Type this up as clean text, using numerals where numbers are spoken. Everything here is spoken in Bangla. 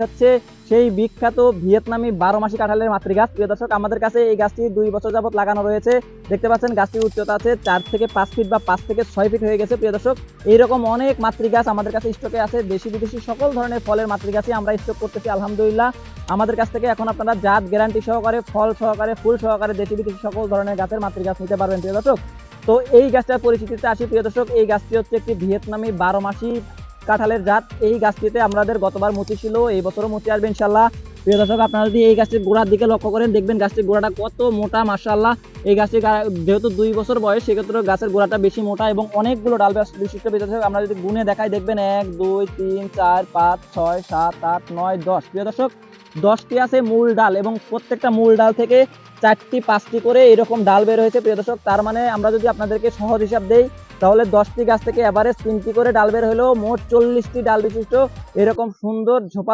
হচ্ছে সেই বিখ্যাত ভিয়েতনামি 12 মাসি কাঁঠালের মাতৃগাছ। প্রিয় দর্শক, আমাদের কাছে এই গাছটি 2 বছর যাবত লাগানো রয়েছে। দেখতে পাচ্ছেন গাছটির উচ্চতা আছে 4 থেকে 5 ফিট বা 5 থেকে 6 ফিট হয়ে গেছে। প্রিয় দর্শক, এইরকম অনেক মাতৃগাছ আমাদের কাছে স্টকে আছে। দেশি বিদেশি সকল ধরনের ফলের মাতৃগাছই আমরা স্টক করতেছি আলহামদুলিল্লাহ। আমাদের কাছ থেকে এখন আপনারা জাত গ্যারান্টি সহকারে, ফল সহকারে, ফুল সহকারে দেশি বিদেশি সকল ধরনের গাছের মাতৃগাছ নিতে পারবেন। প্রিয় দর্শক, তো এই গাছটার পরিচিতিতে আসি। প্রিয় দর্শক, এই গাছটি হচ্ছে একটি ভিয়েতনামি 12 মাসি কাঁঠালের জাত। এই গাছটিতে আমাদের গতবার মুচি ছিল, এই বছরও মুচি আসবে ইনশাল্লাহ। প্রিয় দর্শক, আপনারা যদি এই গাছটির গোড়ার দিকে লক্ষ্য করেন, দেখবেন গাছটির গোড়াটা কত মোটা মাশাআল্লাহ। এই গাছটির যেহেতু 2 বছর বয়স, সেক্ষেত্রে গাছের গোড়াটা বেশি মোটা এবং অনেকগুলো ডাল বিশিষ্ট। প্রিয় দর্শক, আমরা যদি গুনে দেখাই, দেখবেন 1 2 3 4 5 6 7 8 9 10। প্রিয় দর্শক, 10টি আছে মূল ডাল এবং প্রত্যেকটা মূল ডাল থেকে 4টি 5টি করে এরকম ডাল বের হয়েছে। প্রিয় দর্শক, তার মানে আমরা যদি আপনাদেরকে সহজ হিসাব দেই, তাহলে 10টি গাছ থেকে এভারেজ 3টি করে ডাল বের হলেও মোট 40টি ডাল বিশিষ্ট এরকম সুন্দর ঝোপা